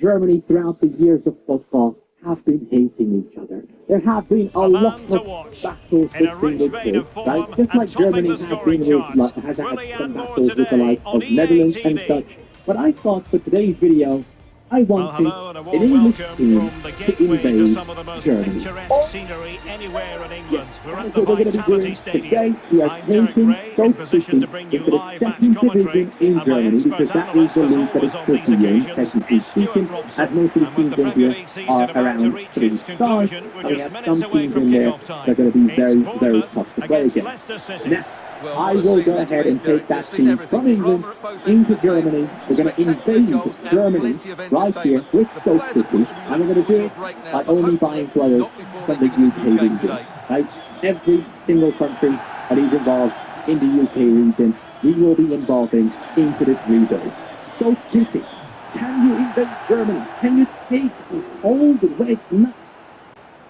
Germany throughout the years of football have been hating each other. There have been a lot of battles between the two, right? Just like Germany has been with, has had some battles with the likes of Netherlands and such. But I thought for today's video, I wanted an English team to invade Germany. Scenery anywhere in England. We're That's at the what we're going to be doing today. We are taking Stoke City into the second division in Germany because that is the league that is pretty young, technically speaking, as most of the teams in here are around 3 stars, and we have some teams in there that are going to be very, very tough to play against. Now, I will go ahead and take that team from England into Germany. We're going to invade Germany right here with Stoke City, and we're going to do it by only buying players from the UK region. Right? Every single country that is involved in the UK region, we will be involving into this rebuild. Stoke City, can you invade Germany? Can you take the old red nuts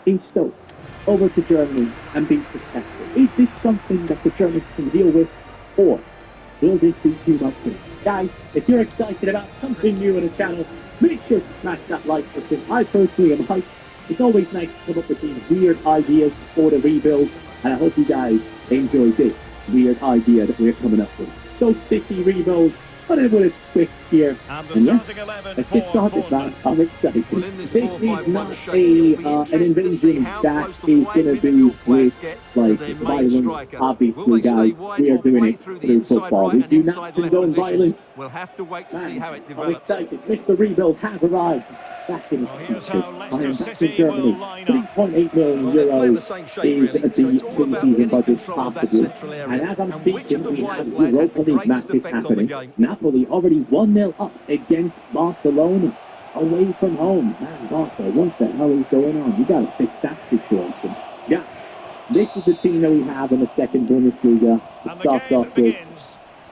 in Stoke over to Germany and be successful? Is this something that the Germans can deal with, or will this be too much? Guys, if you're excited about something new on the channel, make sure to smash that like button. I personally am hyped. It's always nice to come up with these weird ideas for the rebuild, and I hope you guys enjoy this weird idea that we're coming up with. Stoke City rebuild, but it with a twist here. And yeah, let's get started, man. I'm excited. This is not an invasion that is going to be with, like, violence. Obviously, guys, we are doing it through football. We do not condone violence. We'll have to wait to see how it develops. I'm excited. Mr. Rebuild has arrived. Back in Germany. 3.8 million euros is the pre-season budget possible. And as I'm speaking, we have Europa League matches happening. Napoli already 1-0 up against Barcelona away from home. Man, Barca, what the hell is going on? You got to fix that situation. Yeah, this is the team that we have in the second Bundesliga to start off with.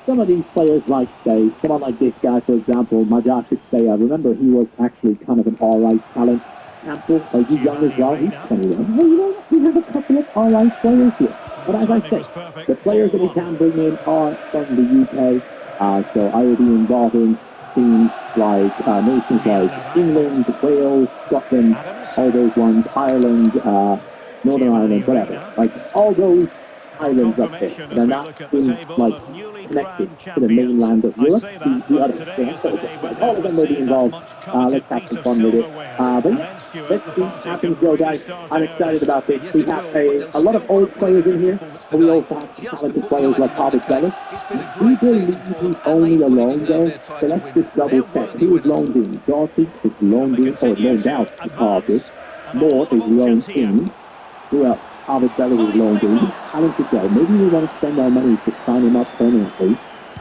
Some of these players like Stay, someone like this guy, for example, Majacic Stay. I remember he was actually kind of an alright talent. Campbell, he's young as well, he's 21. Hey, you know what? We have a couple of alright players here. But as I said, the players that we can bring in are from the UK. So I will be involving teams like, nations like England, Wales, Scotland, all those ones, Ireland, Northern Ireland, whatever. Like, all those islands up there. They're not in, like, connected to the mainland of Europe. The other things, all of them will be involved. Let's have some fun with it. But yeah, let's see what happens, though, guys. I'm excited about this. We have a lot of old players in here, but we also have some talented players like Pavel Bellis. We believe he's only a loan, though, so let's just double check. He was loaned in. Doherty is loaned in, or loaned out to Cardiff. Moore is loaned in. Who else? Pavel Bellis is loaned in. He's talented, though. Maybe we want to spend our money to sign him up permanently.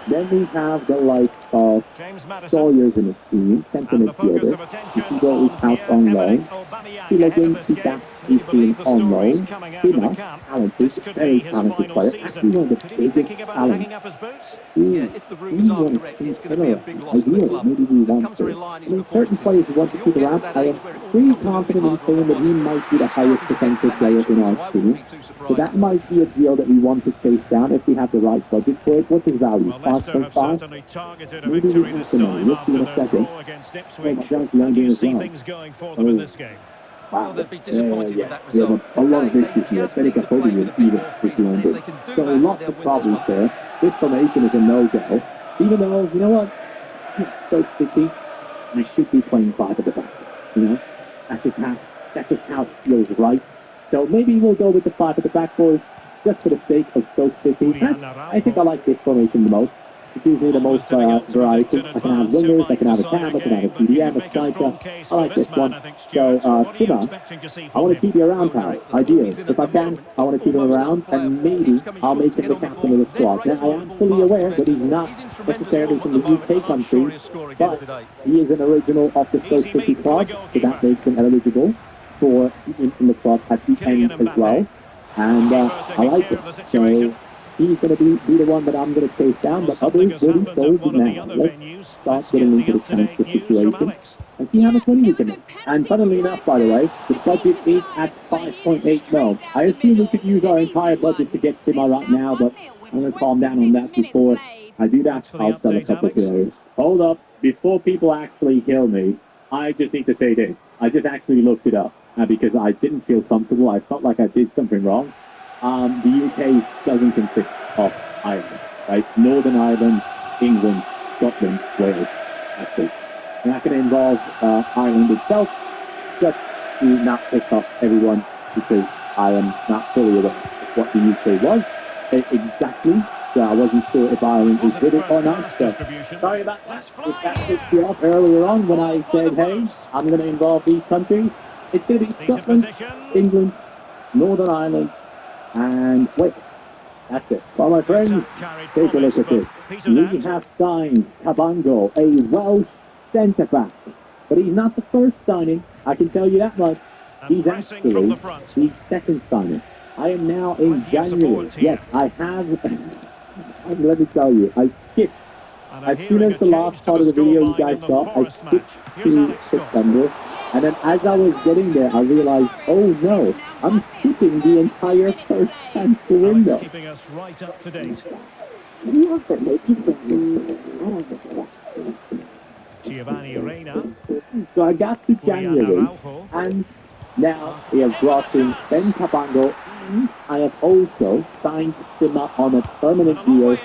Then we have the likes of Sawyers in the team, centre midfielder. You can go out on loan. Pilagin, Sidak, he's been on loan. Pina, talented, very talented player. Actually one of the biggest talents. If the rumours are correct, it's going to be a big loss for the club. Maybe we want to. I mean, certain players we want to keep around. I am pretty confident in saying that he might be the highest potential player in our team. So that might be a deal that we want to chase down if we have the right budget for it. What's his value? 5.5? Maybe we have some money. We'll see in a second. Oh, my John's loaned in as well. Wow. They'd be disappointed with that result. A lot of issues here. Seneca Podi was even with London. So lots of problems there. This formation is a no-go. Even though, you know what? Stoke City, I should be playing 5 at the back. You know? That's just how it feels right. So maybe we'll go with the 5 at the back, boys, just for the sake of Stoke City. I think I like this formation the most. It gives me the most variety. I can have wingers, I can have a cam, I can have a CDM, a striker. I like this one. So, Tima, I want to keep you around, pal. Ideally. If I can, I want to keep him around, and maybe I'll make him the captain of the squad. Now, I am fully aware that he's not necessarily from the UK country, but he is an original of the Stoke City club, so that makes him eligible for being in the club at the end as well. And I like it. So, he's going to be the one that I'm going to chase down, but others will be sold now. Let's start getting into the transfer situation and see how much money we can make. And funnily enough, by the way, the budget is at 5.8 mil. I assume we could use our entire budget to get Sima right now, but I'm going to calm down on that before I do that. I'll sell a couple of players. Hold up, before people actually kill me, I just need to say this. I just actually looked it up because I didn't feel comfortable. I felt like I did something wrong. The UK doesn't consist of Ireland, right? Northern Ireland, England, Scotland, Wales. That's it. I'm not going to involve Ireland itself, just to not piss off everyone, because I am not fully aware of what the UK was exactly. So I wasn't sure if Ireland was with it or not. So sorry about that. If that pissed you off earlier on when I said, hey, I'm going to involve these countries, it's going to be Scotland, England, Northern Ireland, and Wales. That's it. Well, my friends, take a look at this. We have signed Cabango, a Welsh centre-back. But he's not the first signing, I can tell you that much. He's actually the second signing. I am now in January. Yes, I have... let me tell you, I skipped. As soon as the last part of the video you guys saw, I skipped to September. And then as I was getting there, I realized, oh no, I'm skipping the entire first transfer window. Keeping us right up to date. Giovanni Reina. So I got to January, and now we have brought in Ben Cabango, and I have also signed Sima on a permanent deal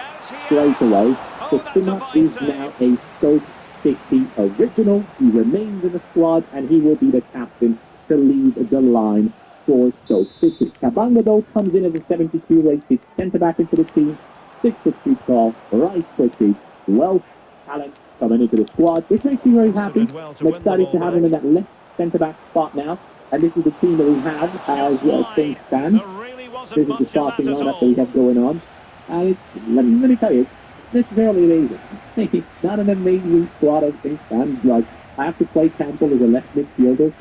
straight away. So Sima is now a Stoke City original. He remains in the squad, and he will be the captain to lead the line for Stoke City. Cabango, though, comes in as a 72 rated centre-back into the team, 6'2" tall, right footed, Welsh talent coming into the squad, which makes me very happy. I'm excited to have him in that left centre-back spot now. And this is the team that we have as things stand. This is the starting lineup that we have going on. And it's, let me tell you, it's necessarily amazing. It's not an amazing squad as things stand. Like, I have to play Campbell as a left midfielder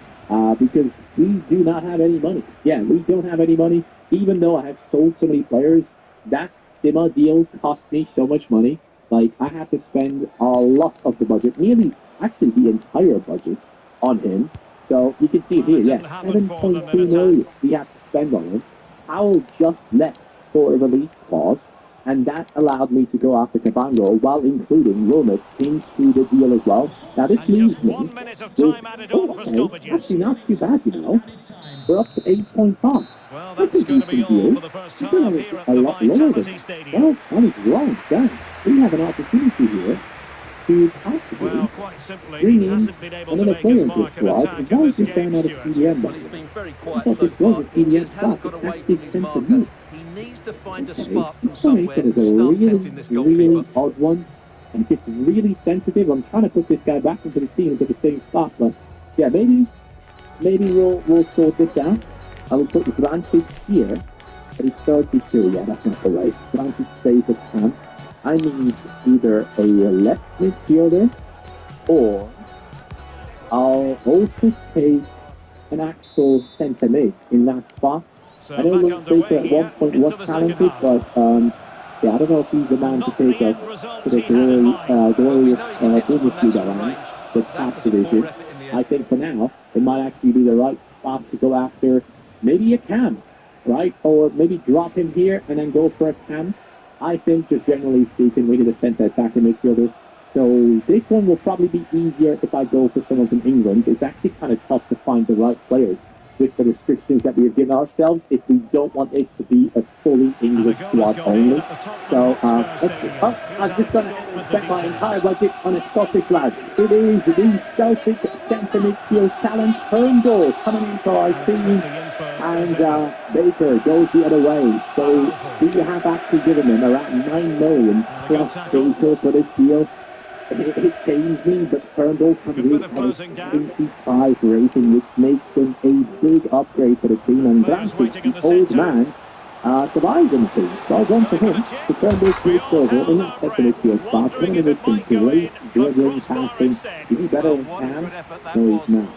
because we do not have any money. Yeah, we don't have any money. Even though I have sold so many players, that Sima deal cost me so much money. Like, I have to spend a lot of the budget, nearly, actually the entire budget, on him. So, you can see here, yeah, 7.2 million we have to spend on him. Powell just left for a release clause, and that allowed me to go after Cabango while including Wilmot into the deal as well. Now, this leaves me with, actually not too bad, you know. We're up to 8.5. Well, that's going to be all for the first half here at the Vitality Stadium. Well, I was wrong, Dan. We have an opportunity here to possibly quite simply, bring he in hasn't been able to another make player his into mark the in squad. attack And in why this is he staying game, out of Stuart. CDM? Well, he's been very I quiet thought so this was far. a He CDM just spot. hasn't got It's away actually from his centre marker. mid. He needs to find a Okay, spark from this somewhere formation and is a start really, testing this really goalkeeper. odd one. And it's really sensitive. I'm trying to put this guy back into the team into the same spot, but yeah, maybe we'll sort this out. I will put Granted here, but he's 32. Yeah, that's not the right. Granted stays at camp. I need either a left midfielder, or I'll also take an actual centre mid in that spot. So I know Luke Baker at one point was talented, but yeah, I don't know if he's the man to take us to the glorious Bundesliga line, the top division. I think for now, it might actually be the right spot to go after maybe a Cam, right? Or maybe drop him here and then go for a Cam. I think, just generally speaking, we need a centre attacking midfielder. So this one will probably be easier if I go for someone from England. It's actually kind of tough to find the right players with the restrictions that we have given ourselves if we don't want it to be a fully English squad only. So I'm just going to spend my entire budget on a Scottish lad. It is the Celtic centre midfield talent Turnbull coming into our team. And Baker goes the other way. So we have actually given them around 9 million plus Baker for this deal. It pains me, but Turnbull comes in at a 25 rating, which makes him a big upgrade for the team. And granted, the old man survives in the team. Well done for him. The Turnbull's great over in that second midfield spot. Coming in with some great dribbling, passing. Is he better than Cam? No, he's not.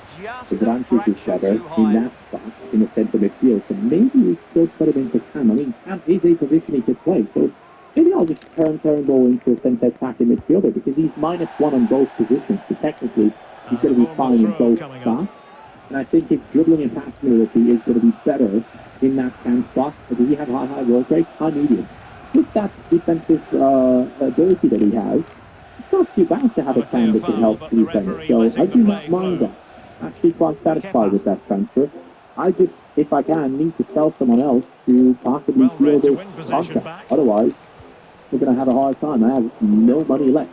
The Branches is better in that spot in the centre midfield. So maybe we still put him into Cam. I mean, Cam is a position he could play. So maybe I'll just turn Turnbull into a centre attacking midfielder because he's -1 on both positions. So technically, he's going to be fine in both spots. And I think his dribbling and passing ability is going to be better in that Cam spot. But does he have high work rates? High medium. With that defensive ability that he has, not too bad to have a plan that can help defense, so I do not mind that. Actually quite satisfied with that transfer. I just, if I can, need to sell someone else to possibly fill this contract. Otherwise, we're going to have a hard time. I have no money left.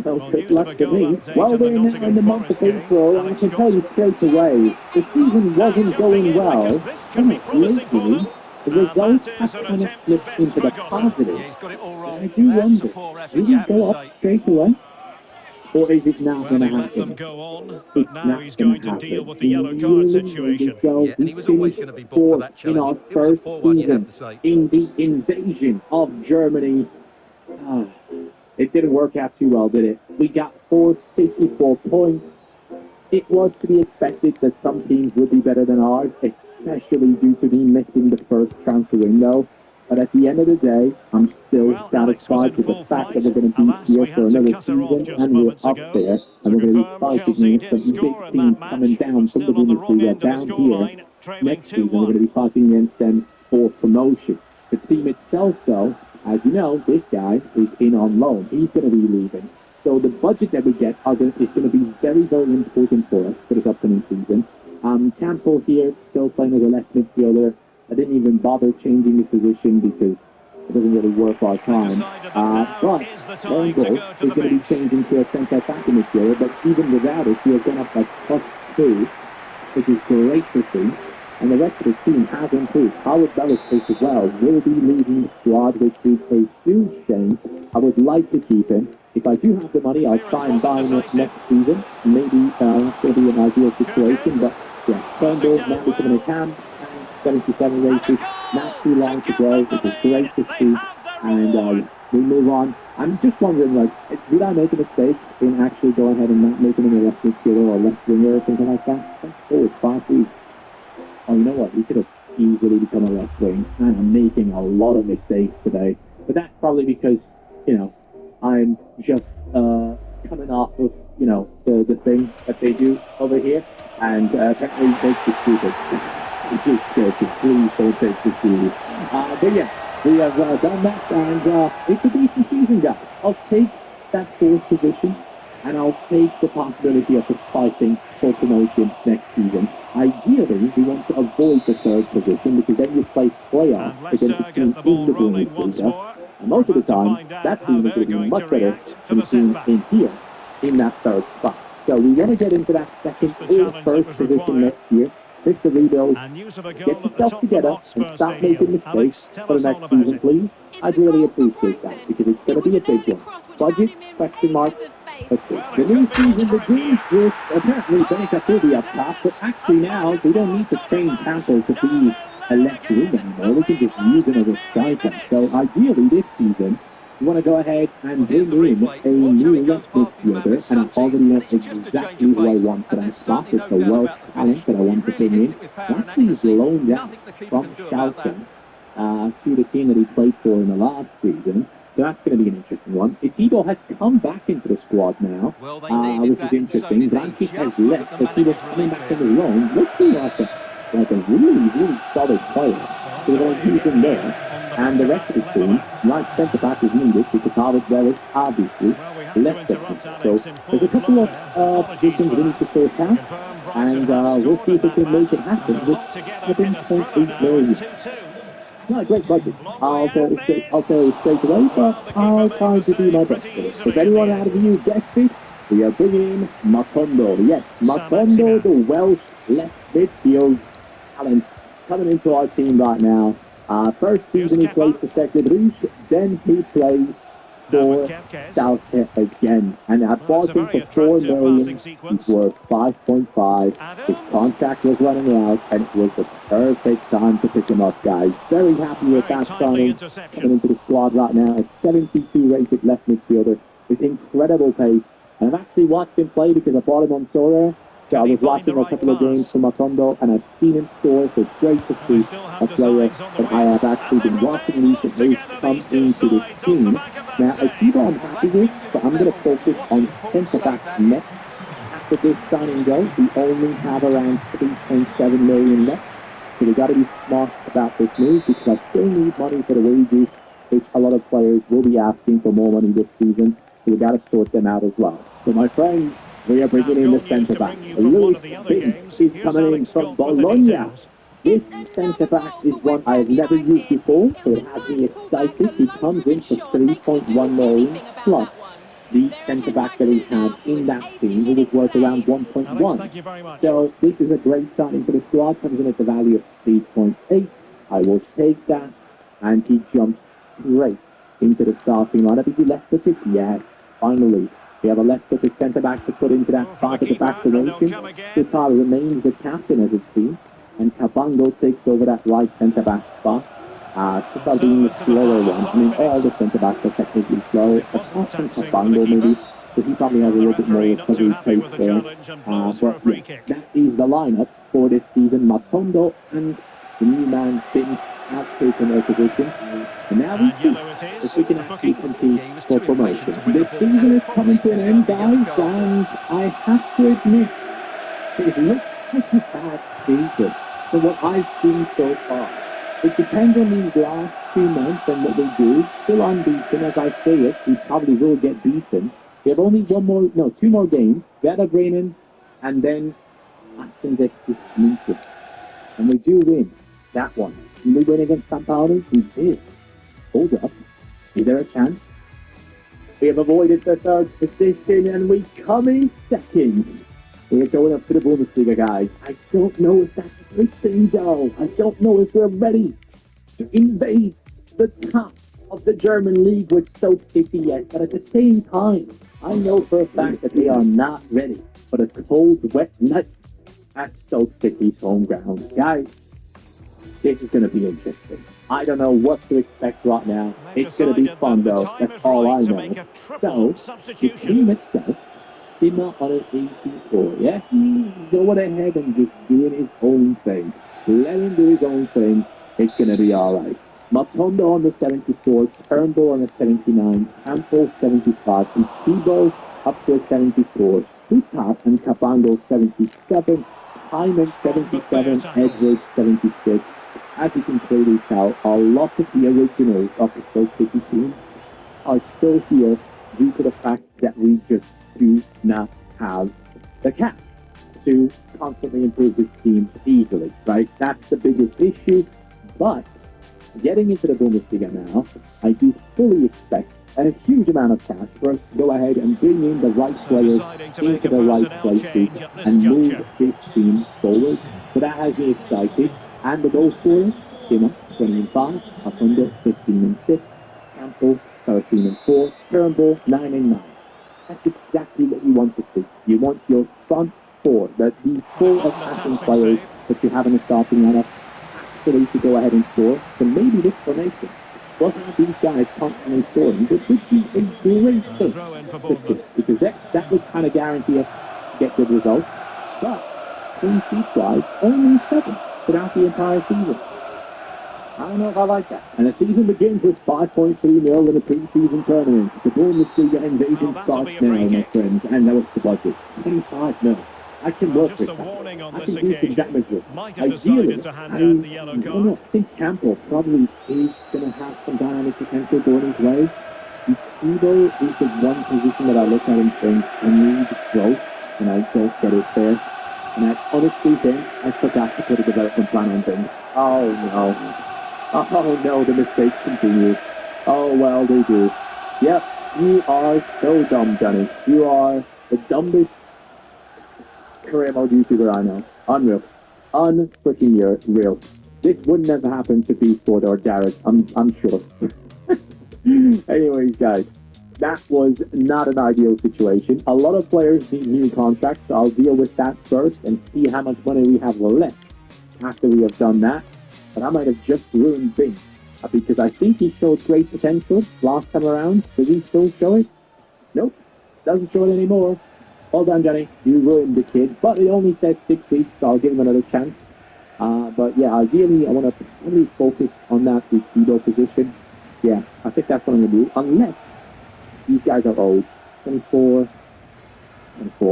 So good luck to me. Well, we're now in the month of April, and I can tell you straight away, the season wasn't going well. And lately, the results have kind of flipped into the positive. And I do wonder, will he go up straight away? Or is it now going to happen? It's not going to deal with the yellow card situation. Yeah, and he was always going to be booked for that challenge. In our first season, in the invasion of Germany. It didn't work out too well, did it? We got 54 points. It was to be expected that some teams would be better than ours, especially due to me missing the first transfer window. But at the end of the day, I'm still satisfied with the fact that we're going to be here for another season, and we're up there, and we're going to be fighting against some big teams coming down from the Bundesliga down here. Next season, we're going to be fighting against them for promotion. The team itself, though, as you know, this guy is in on loan. He's going to be leaving. So the budget that we get is going to be very, very important for us for this upcoming season. Campbell here, still playing as a left midfielder. I didn't even bother changing his position because it doesn't really work our time. But Engel is going to be changing to a centre-back midfielder, but even without it, he has gone up by +2, which is great to see. And the rest of the team has improved. Howard Bellis as well will be leading the squad, which is a huge shame. I would like to keep him. If I do have the money, I'll try and buy him next season. Maybe that's going to be an ideal situation, but yeah, Turnbull now becoming a camp, 77 races, not too long to go. It was great to see, and we move on. I'm just wondering, like, did I make a mistake in actually going ahead and not making him a left midfielder or left winger or something like that? Since 4 or 5 weeks. Oh, you know what? We could have easily become a left wing, and I'm making a lot of mistakes today. But that's probably because, you know, I'm just coming off of, you know, the thing that they do over here, and apparently takes the stupid. Just joking. Please don't take the stupid. But yeah, we have done that, and it's a decent season, guys. I'll take that 4th position, and I'll take the possibility of us fighting for promotion next season. Ideally, we want to avoid the 3rd position because then you play playoffs against the team in the Bundesliga. And most of the time, that team is going to be much better than the team in here, in that 3rd spot. So we want to get into that 2nd or 1st position next year. Fix the rebuild, get yourself together, and stop making mistakes for the next season, please. I'd really appreciate that because it's going to be a big one. Budget, question mark. Let's see. The new season begins with apparently Benica will be up top, but actually now we don't need to train Campbell to be a left wing anymore. We can just use him as a striker. So ideally this season, we want to go ahead and bring in a new left midfielder, and I already know exactly who I want for that spot. It's a Welsh talent that I want to bring in. Actually, he's loaned out from Schalke to the team that he played for in the last season. So that's going to be an interesting one. Etibo has come back into the squad now, which is interesting. Brankic has left, but he was coming back on the loan, looking like a really, really solid player. So we're going to use him there. And the rest of the team, right centre-back is needed because Harvard Wellis obviously left the team. So there's a couple of positions we need to sort out, and we'll see if we can make it happen with 7.8 million. Not a great budget, I'll tell you straight away, but I'll try to do my best for it. If anyone out of you guessed it, we are bringing in Macondo. Yes, Macondo, the Welsh left midfield talent, coming into our team right now. First season he plays for Cercle Bruges, then he plays for Schalke again. And I bought him for 4 million, he's worth 5.5. His contract was running out, and it was the perfect time to pick him up, guys. Very happy with that signing. Coming into the squad right now, a 72 rated left midfielder with incredible pace. And I've actually watched him play because I bought him on Sora. So I was watching a couple of games from Macondo, and I've seen him score, so it's great to see a player that I have actually been watching recently come into this team. Now, I keep on happy with, but I'm going to focus on centre-back next. After this signing goes, we only have around 3.7 million left, so we've got to be smart about this move because I still need money for the wages, which a lot of players will be asking for more money this season. So we got to sort them out as well. So my friends, we are bringing in the centre-back. Lewis Vince is coming in from Bologna. This centre-back is one I have never used before, so it has me excited. He comes in for 3.1 million plus the centre-back that he had in that team, who was worth around 1.1. So this is a great signing for the squad. Comes in at the value of 3.8. I will take that, and he jumps straight into the starting lineup. Is he left-footed? Yes, finally. We have a left-footed centre-back to put into that part of the back formation. Sutalo remains the captain, as it seems, and Cabango takes over that right centre-back spot. Sutalo being the slower one. I mean, all the centre-backs are technically slow, apart from Cabango maybe, so he probably has a little bit more recovery pace there. But yeah, that is the lineup for this season. Matondo and the new man, Vince, have taken their position. And now we see if we can actually compete for promotion. The season is coming to an end, guys, and I have to admit, it looks like a bad season for what I've seen so far. It depends on these last 2 months and what they do. Still unbeaten, as I say it, we probably will get beaten. We have only 2 more games. Werder Bremen, and then Aston München. And we do win that one. Did we win against St. Pauli? We did. Hold up. Is there a chance? We have avoided the third position and we come in second. We're going up to the Bundesliga, guys. I don't know if that's a great thing, though. I don't know if we're ready to invade the top of the German league with Stoke City yet. But at the same time, I know for a fact that they are not ready for the cold, wet nights at Stoke City's home ground. Guys, this is going to be interesting. I don't know what to expect right now. It's going to be fun, though. That's all I know. So, the team itself did not on an 84. Yeah, he's going ahead and just doing his own thing. Let him do his own thing. It's going to be all right. Matondo on the 74, Turnbull on the 79, Campbell 75, and Thibaut up to a 74. Hutat and Cabango 77, Hyman 77, Edwards 76. As you can clearly tell, a lot of the originals of the Stoke City team are still here due to the fact that we just do not have the cash to constantly improve this team easily, right? That's the biggest issue. But getting into the Bundesliga now, I do fully expect a huge amount of cash for us to go ahead and bring in the right players into the right places and move this team forward. So that has me excited. And the goal scorers, Timmer, 20 and 5, Matondo, 15 and 6, Campbell, 13 and 4, Turnbull, 9 and 9. That's exactly what you want to see. You want your front four, the full attacking players that you have in the starting lineup, actually to go ahead and score. So maybe this formation will have these guys constantly scoring. This would be a great thing because that would kind of guarantee us to get good results. But clean sheet-wise, only 7 throughout the entire season. I don't know if I like that. And the season begins with 5.3 mil in a pre-season tournament. The Bundesliga invasion starts now, my friends. And that was the budget. 25 mil. I can work with that. I can do some damage with it. Ideally, I think Campbell probably is going to have some dynamic potential going his way. Thibaut is the one position that I look at and think I need growth, and I don't get it there. And I honestly think I forgot to put a development plan on things. Oh no. Oh no, the mistakes continue. Oh well, they do. Yep, you are so dumb, Johnny. You are the dumbest career mode YouTuber I know. Unreal. Unfreaking real. This wouldn't have happened to Beastford or Jared, I'm sure. Anyways, guys, that was not an ideal situation. A lot of players need new contracts, so I'll deal with that first and see how much money we have left after we have done that. But I might have just ruined things because I think he showed great potential last time around. Does he still show it? Nope, doesn't show it anymore. Well done, Johnny. You ruined the kid, but it only says 6 weeks, so I'll give him another chance. But yeah, ideally, I want to really focus on that Thibaut position. Yeah, I think that's what I'm going to do, unless these guys are old. 24,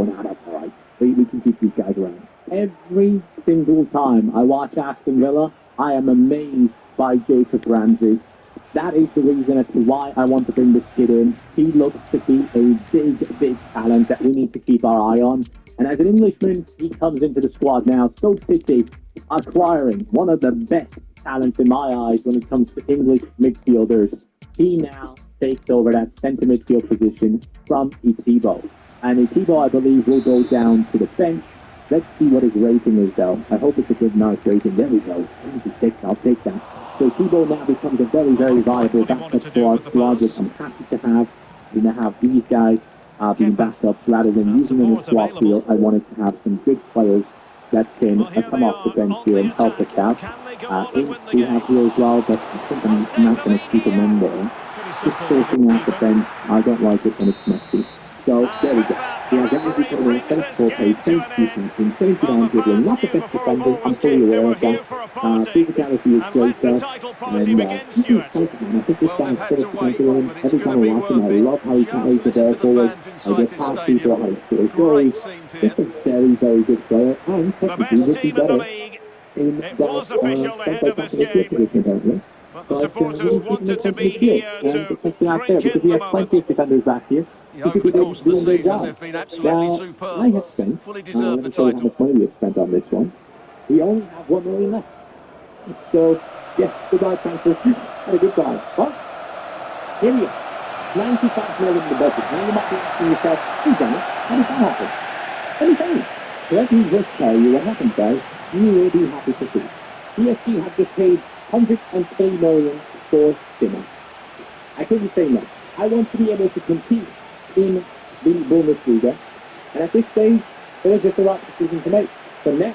now that's alright. We can keep these guys around. Every single time I watch Aston Villa, I am amazed by Jacob Ramsey. that is the reason as to why I want to bring this kid in. He looks to be a big talent that we need to keep our eye on. And as an Englishman, he comes into the squad now. Stoke City acquiring one of the best talents in my eyes when it comes to English midfielders. He now takes over that centre midfield position from Etebo. And Etebo, I believe, will go down to the bench. Let's see what his rating is, though. I hope it's a good, nice rating. There we go. I'll take that. So Etebo now becomes a very viable backup for our squad, which I'm happy to have. We now have these guys being backups rather than using them in swap field. I wanted to have some good players that can come off the bench here and help us out. We have here as well, but I think I'm not going to keep them in there. Just sorting out the bench. I don't like it when it's messy. So there we go. We have every coming in, sensible pace, safe shooting, insane down dribbling, not the best defender, I'm fully aware of that. Physicality is great there, and he's exciting, and I think this guy's sort of potential. Every time I watch him, I love how he carries the ball forward. I get past people, how he scores goals. Just a very good player, and technically would be better in that But the supporters wanted to be here to drink in the moment. Plenty of defenders back here. Over the course of the season, they've been absolutely superb. I have spent, fully deserved the how title. much money we have spent on this one. We only have 1 million left. So, yes, goodbye, transfer. Had a good time. But, here we are. 95 million in the budget. Now you might be asking yourself, who's done it? How did that happen? Let me tell you. Let me just tell you what happened, guys. You will be happy to see. PSG have just paid 103 million for Zimmer. I couldn't say no. I want to be able to compete in the Bundesliga, and at this stage, it was just the right decision to make. So now,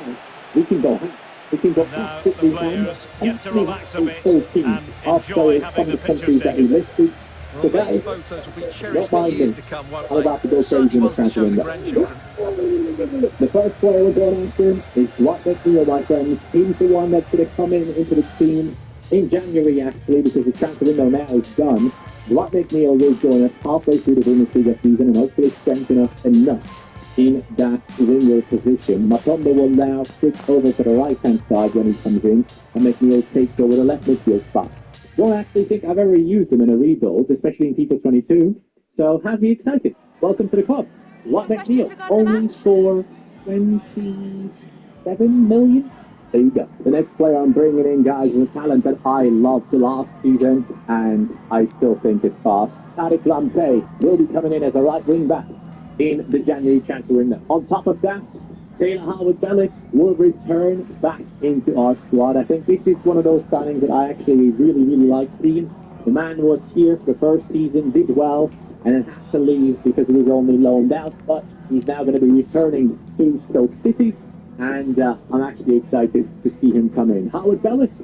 we can go home. We can go Now the players get to relax a bit and enjoy having the pictures taken. listed. Well, these photos will be cherished for years to come, won't I'm about to go they? Certainly crazy in the ones to show the transfer grandchildren. The first player we're going after is Dwight McNeil, my friends. He's the one that's going to come into the team in January, actually, because the transfer window now is done. Dwight McNeil will join us halfway through the Bundesliga season and hopefully strengthen us enough in that winger position. Matombo will now switch over to the right-hand side when he comes in, and McNeil takes over the left midfield spot. Don't actually think I've ever used him in a rebuild, especially in FIFA 22, so has me excited. Welcome to the club. Dwight McNeil, only for 27 million? There you go. The next player I'm bringing in, guys, is a talent that I loved last season, and I still think is fast. Tariq Lamptey will be coming in as a right wing back in the January transfer window. On top of that, Taylor Howard-Bellis will return back into our squad. I think this is one of those signings that I actually really like seeing. The man was here for the first season, did well, and then had to leave because he was only loaned out, but he's now going to be returning to Stoke City, and I'm actually excited to see him come in. Howard-Bellis,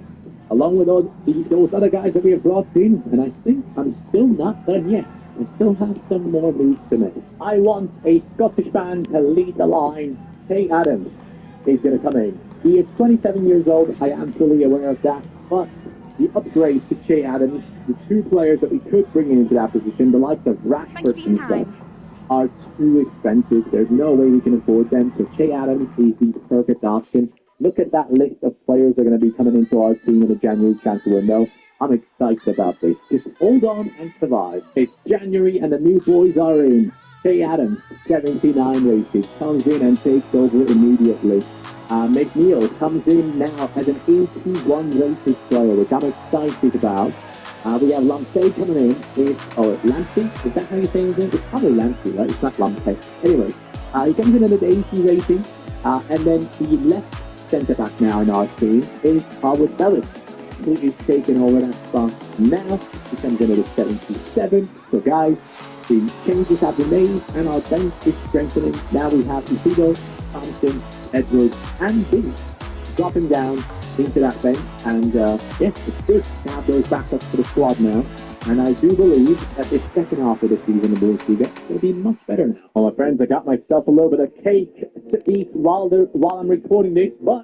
along with all those other guys that we have brought in, and I think I'm still not done yet. I still have some more moves to make. I want a Scottish man to lead the line. Che Adams is going to come in. He is 27 years old. I am fully aware of that. But the upgrade to Che Adams, the two players that we could bring into that position, the likes of Rashford and such, are too expensive. There's no way we can afford them. So Che Adams is the perfect option. Look at that list of players that are going to be coming into our team in the January transfer window. I'm excited about this. Just hold on and survive. It's January and the new boys are in. Che Adams, 79 rated, comes in and takes over immediately. McNeil comes in now as an 81 rated player, which I'm excited about. We have Lamptey coming in with, Lamptey? Is that how you say his name? It's probably Lamptey, right? It's not Lamptey. Anyway, he comes in at an 80 rating, and then the left centre-back now in our team is Howard-Bellis, who is taking over that spot now. He comes in at a 77. So guys, the changes have been made and our bench is strengthening. Now we have Isidro, Thompson, Edwards and Billy dropping down into that bench, and yes, it's good to have those backups for the squad now. And I do believe that this second half of the season in the Bundesliga will be much better now. Well, my friends, I got myself a little bit of cake to eat while I'm recording this, but